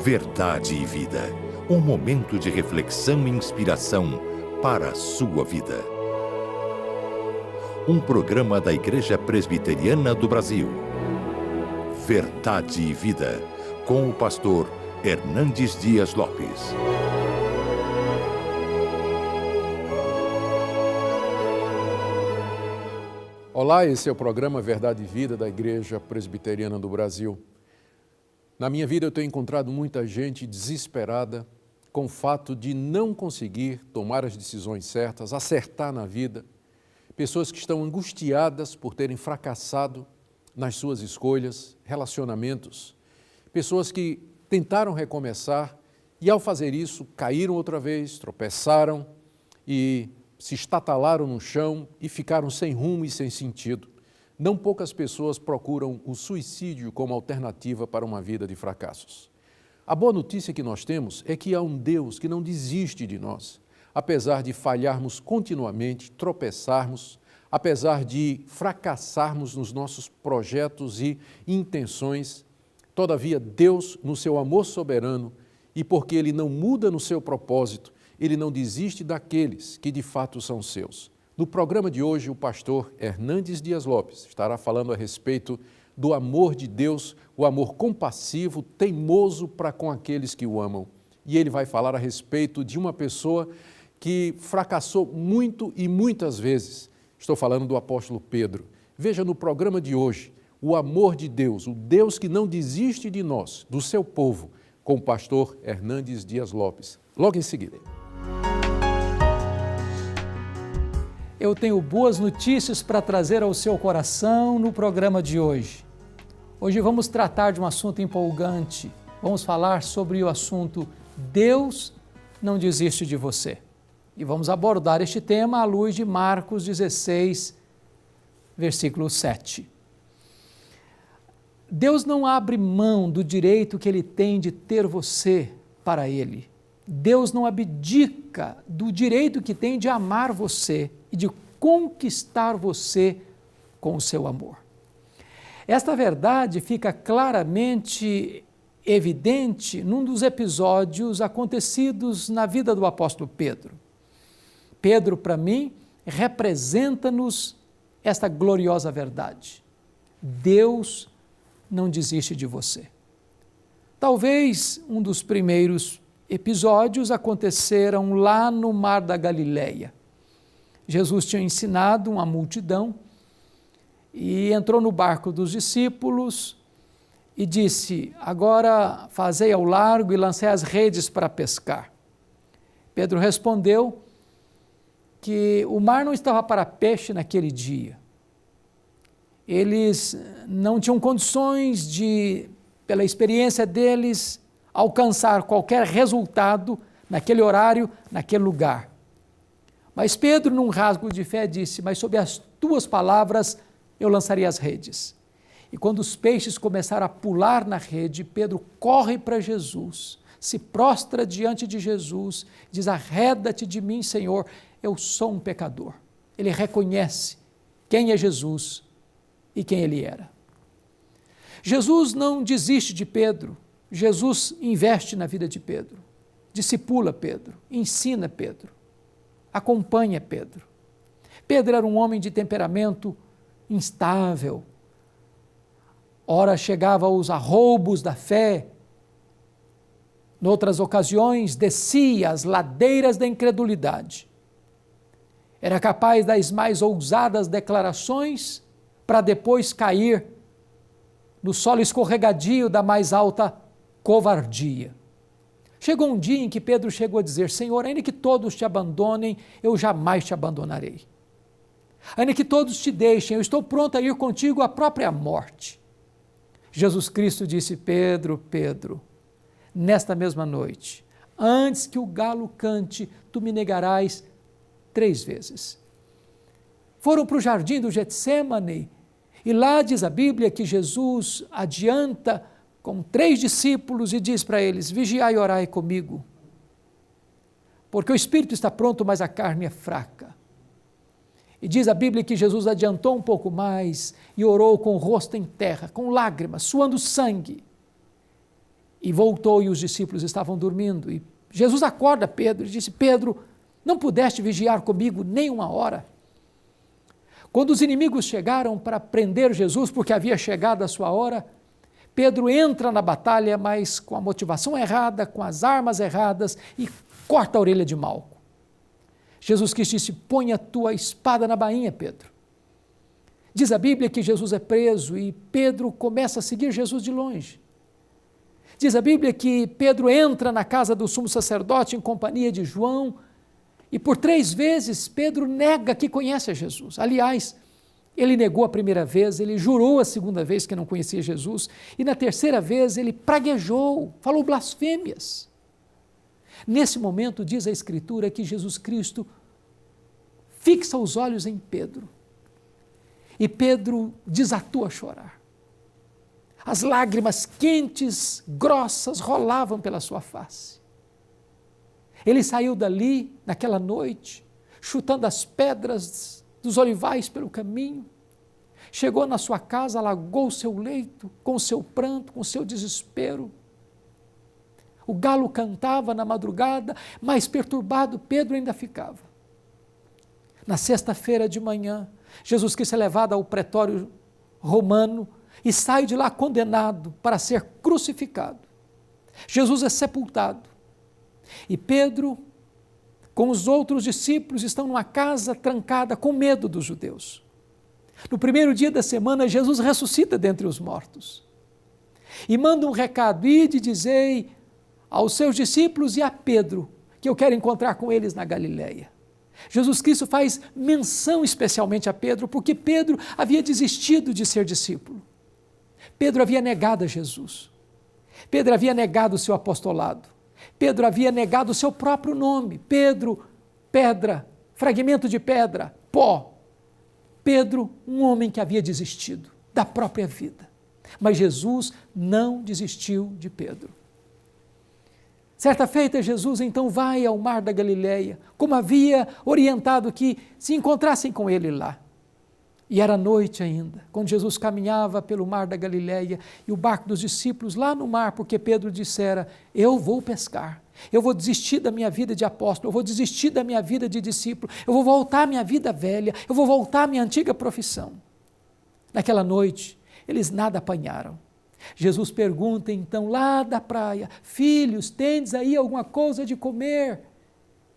Verdade e Vida. Um momento de reflexão e inspiração para a sua vida. Um programa da Igreja Presbiteriana do Brasil. Verdade e Vida, com o pastor Hernandes Dias Lopes. Olá, esse é o programa Verdade e Vida da Igreja Presbiteriana do Brasil. Na minha vida eu tenho encontrado muita gente desesperada com o fato de não conseguir tomar as decisões certas, acertar na vida. Pessoas que estão angustiadas por terem fracassado nas suas escolhas, relacionamentos. Pessoas que tentaram recomeçar e ao fazer isso caíram outra vez, tropeçaram e se estatalaram no chão e ficaram sem rumo e sem sentido. Não poucas pessoas procuram o suicídio como alternativa para uma vida de fracassos. A boa notícia que nós temos é que há um Deus que não desiste de nós, apesar de falharmos continuamente, tropeçarmos, apesar de fracassarmos nos nossos projetos e intenções. Todavia, Deus, no seu amor soberano e porque Ele não muda no seu propósito, Ele não desiste daqueles que de fato são seus. No programa de hoje, o pastor Hernandes Dias Lopes estará falando a respeito do amor de Deus, o amor compassivo, teimoso para com aqueles que o amam. E ele vai falar a respeito de uma pessoa que fracassou muito e muitas vezes. Estou falando do apóstolo Pedro. Veja no programa de hoje, o amor de Deus, o Deus que não desiste de nós, do seu povo, com o pastor Hernandes Dias Lopes. Logo em seguida. Eu tenho boas notícias para trazer ao seu coração no programa de hoje. Hoje vamos tratar de um assunto empolgante. Vamos falar sobre o assunto Deus não desiste de você. E vamos abordar este tema à luz de Marcos 16, versículo 7. Deus não abre mão do direito que Ele tem de ter você para Ele. Deus não abdica do direito que tem de amar você e de conquistar você com o seu amor. Esta verdade fica claramente evidente num dos episódios acontecidos na vida do apóstolo Pedro. Pedro, para mim, representa-nos esta gloriosa verdade. Deus não desiste de você. Talvez um dos primeiros episódios aconteceram lá no Mar da Galileia. Jesus tinha ensinado uma multidão e entrou no barco dos discípulos e disse: agora fazei ao largo e lancei as redes para pescar. Pedro respondeu que o mar não estava para peixe naquele dia. Eles não tinham condições de, pela experiência deles, alcançar qualquer resultado naquele horário, naquele lugar. Mas Pedro, num rasgo de fé, disse: mas sob as tuas palavras eu lançaria as redes. E quando os peixes começaram a pular na rede, Pedro corre para Jesus, se prostra diante de Jesus, diz: arreda-te de mim, Senhor, eu sou um pecador. Ele reconhece quem é Jesus e quem ele era. Jesus não desiste de Pedro. Jesus investe na vida de Pedro, discipula Pedro, ensina Pedro, acompanha Pedro. Pedro era um homem de temperamento instável. Ora chegava aos arroubos da fé, noutras ocasiões descia as ladeiras da incredulidade. Era capaz das mais ousadas declarações para depois cair no solo escorregadio da mais alta covardia. Chegou um dia em que Pedro chegou a dizer: Senhor, ainda que todos te abandonem, eu jamais te abandonarei. Ainda que todos te deixem, eu estou pronto a ir contigo à própria morte. Jesus Cristo disse: Pedro, Pedro, nesta mesma noite, antes que o galo cante, tu me negarás 3 vezes. Foram para o jardim do Getsêmani e lá diz a Bíblia que Jesus adianta com 3 discípulos e diz para eles: vigiai e orai comigo, porque o espírito está pronto, mas a carne é fraca. E diz a Bíblia que Jesus adiantou um pouco mais e orou com o rosto em terra, com lágrimas, suando sangue. E voltou e os discípulos estavam dormindo. E Jesus acorda Pedro e disse: Pedro, não pudeste vigiar comigo nem uma hora? Quando os inimigos chegaram para prender Jesus, porque havia chegado a sua hora, Pedro entra na batalha, mas com a motivação errada, com as armas erradas, e corta a orelha de Malco. Jesus Cristo disse: põe a tua espada na bainha, Pedro. Diz a Bíblia que Jesus é preso e Pedro começa a seguir Jesus de longe. Diz a Bíblia que Pedro entra na casa do sumo sacerdote em companhia de João e por 3 vezes Pedro nega que conhece a Jesus. Aliás, ele negou a primeira vez, ele jurou a segunda vez que não conhecia Jesus e na terceira vez ele praguejou, falou blasfêmias. Nesse momento diz a Escritura que Jesus Cristo fixa os olhos em Pedro e Pedro desatou a chorar. As lágrimas quentes, grossas, rolavam pela sua face. Ele saiu dali, naquela noite, chutando as pedras dos olivais pelo caminho. Chegou na sua casa, alagou o seu leito, com o seu pranto, com o seu desespero. O galo cantava na madrugada, mais perturbado Pedro ainda ficava. Na sexta-feira de manhã, Jesus Cristo é levado ao pretório romano e sai de lá condenado para ser crucificado. Jesus é sepultado. E Pedro, com os outros discípulos, estão numa casa trancada com medo dos judeus. No primeiro dia da semana, Jesus ressuscita dentre os mortos. E manda um recado: ide e dizei aos seus discípulos e a Pedro que eu quero encontrar com eles na Galileia. Jesus Cristo faz menção especialmente a Pedro, porque Pedro havia desistido de ser discípulo. Pedro havia negado a Jesus. Pedro havia negado o seu apostolado. Pedro havia negado o seu próprio nome. Pedro, pedra, fragmento de pedra, pó. Pedro, um homem que havia desistido da própria vida. Mas Jesus não desistiu de Pedro. Certa feita, Jesus então vai ao mar da Galileia, como havia orientado que se encontrassem com ele lá. E era noite ainda, quando Jesus caminhava pelo mar da Galileia e o barco dos discípulos lá no mar, porque Pedro dissera: eu vou pescar, eu vou desistir da minha vida de apóstolo, eu vou desistir da minha vida de discípulo, eu vou voltar à minha vida velha, eu vou voltar à minha antiga profissão. Naquela noite, eles nada apanharam. Jesus pergunta então lá da praia: filhos, tendes aí alguma coisa de comer?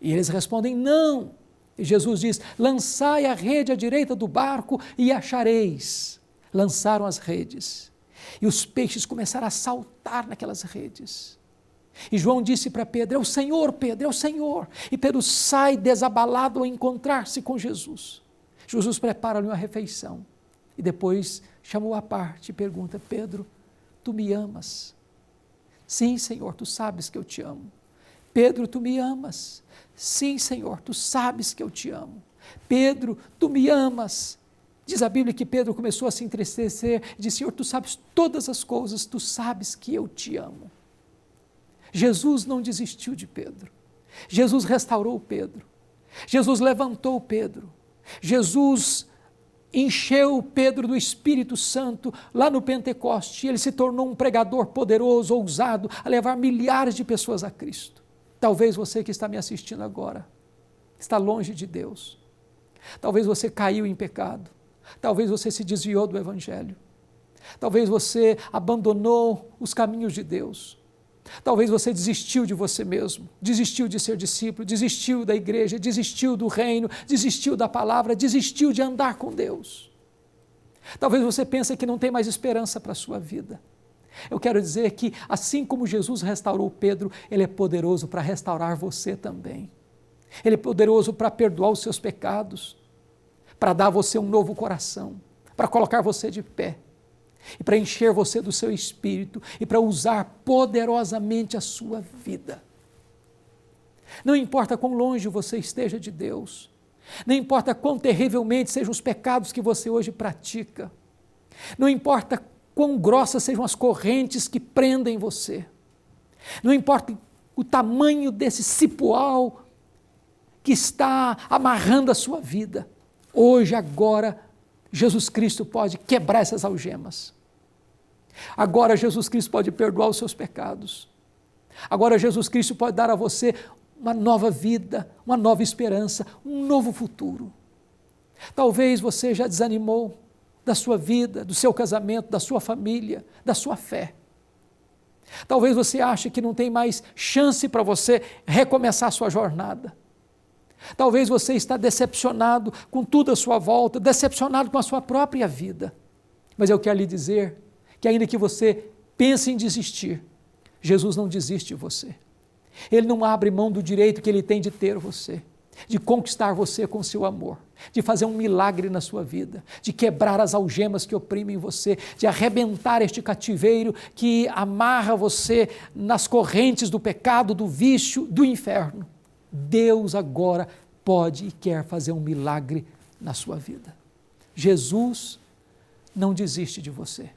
E eles respondem: não. E Jesus diz: lançai a rede à direita do barco e achareis. Lançaram as redes e os peixes começaram a saltar naquelas redes. E João disse para Pedro: é o Senhor, Pedro, é o Senhor. E Pedro sai desabalado ao encontrar-se com Jesus. Jesus prepara-lhe uma refeição e depois chamou à parte e pergunta: Pedro, tu me amas? Sim, Senhor, tu sabes que eu te amo. Pedro, tu me amas? Sim, Senhor, tu sabes que eu te amo. Pedro, tu me amas? Diz a Bíblia que Pedro começou a se entristecer e disse: Senhor, tu sabes todas as coisas, tu sabes que eu te amo. Jesus não desistiu de Pedro. Jesus restaurou Pedro. Jesus levantou Pedro. Jesus encheu Pedro do Espírito Santo lá no Pentecoste. Ele se tornou um pregador poderoso, ousado, a levar milhares de pessoas a Cristo. Talvez você que está me assistindo agora está longe de Deus. Talvez você caiu em pecado. Talvez você se desviou do Evangelho. Talvez você abandonou os caminhos de Deus. Talvez você desistiu de você mesmo, desistiu de ser discípulo, desistiu da igreja, desistiu do reino, desistiu da palavra, desistiu de andar com Deus. Talvez você pense que não tem mais esperança para a sua vida. Eu quero dizer que, assim como Jesus restaurou Pedro, Ele é poderoso para restaurar você também. Ele é poderoso para perdoar os seus pecados, para dar a você um novo coração, para colocar você de pé, e para encher você do seu espírito, e para usar poderosamente a sua vida. Não importa quão longe você esteja de Deus, não importa quão terrivelmente sejam os pecados que você hoje pratica, não importa quão grossas sejam as correntes que prendem você, não importa o tamanho desse cipoal que está amarrando a sua vida, hoje, agora, Jesus Cristo pode quebrar essas algemas. Agora Jesus Cristo pode perdoar os seus pecados. Agora Jesus Cristo pode dar a você uma nova vida, uma nova esperança, um novo futuro. Talvez você já desanimou da sua vida, do seu casamento, da sua família, da sua fé. Talvez você ache que não tem mais chance para você recomeçar a sua jornada. Talvez você está decepcionado com tudo à sua volta, decepcionado com a sua própria vida. Mas eu quero lhe dizer que ainda que você pense em desistir, Jesus não desiste de você. Ele não abre mão do direito que Ele tem de ter você, de conquistar você com seu amor, de fazer um milagre na sua vida, de quebrar as algemas que oprimem você, de arrebentar este cativeiro que amarra você nas correntes do pecado, do vício, do inferno. Deus agora pode e quer fazer um milagre na sua vida. Jesus não desiste de você.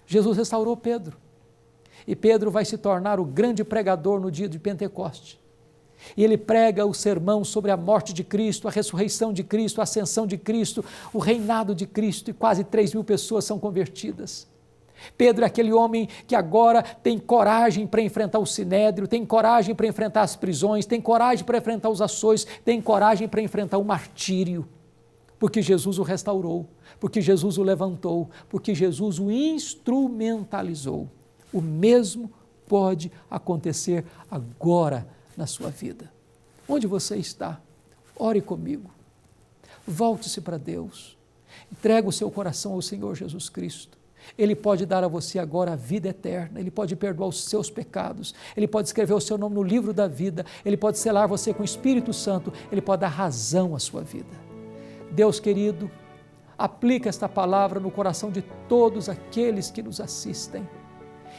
Jesus restaurou Pedro. E Pedro vai se tornar o grande pregador no dia de Pentecoste. E ele prega o sermão sobre a morte de Cristo, a ressurreição de Cristo, a ascensão de Cristo, o reinado de Cristo, e quase 3.000 pessoas são convertidas. Pedro é aquele homem que agora tem coragem para enfrentar o sinédrio, tem coragem para enfrentar as prisões, tem coragem para enfrentar os açoites, tem coragem para enfrentar o martírio, porque Jesus o restaurou, porque Jesus o levantou, porque Jesus o instrumentalizou. O mesmo pode acontecer agora na sua vida. Onde você está? Ore comigo. Volte-se para Deus. Entregue o seu coração ao Senhor Jesus Cristo. Ele pode dar a você agora a vida eterna, Ele pode perdoar os seus pecados, Ele pode escrever o seu nome no livro da vida, Ele pode selar você com o Espírito Santo, Ele pode dar razão à sua vida. Deus querido, aplica esta palavra no coração de todos aqueles que nos assistem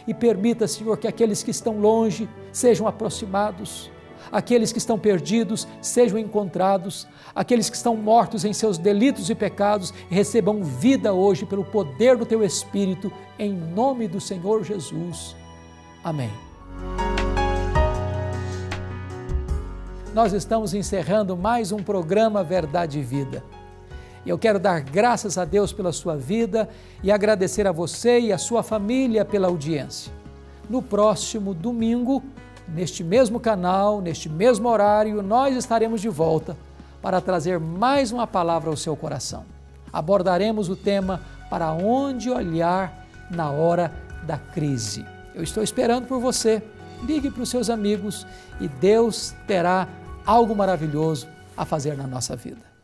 e permita, Senhor, que aqueles que estão longe sejam aproximados, aqueles que estão perdidos sejam encontrados, aqueles que estão mortos em seus delitos e pecados recebam vida hoje pelo poder do Teu Espírito, em nome do Senhor Jesus. Amém. Nós estamos encerrando mais um programa Verdade e Vida. E eu quero dar graças a Deus pela sua vida e agradecer a você e a sua família pela audiência. No próximo domingo, neste mesmo canal, neste mesmo horário, nós estaremos de volta para trazer mais uma palavra ao seu coração. Abordaremos o tema para onde olhar na hora da crise. Eu estou esperando por você. Ligue para os seus amigos e Deus terá algo maravilhoso a fazer na nossa vida.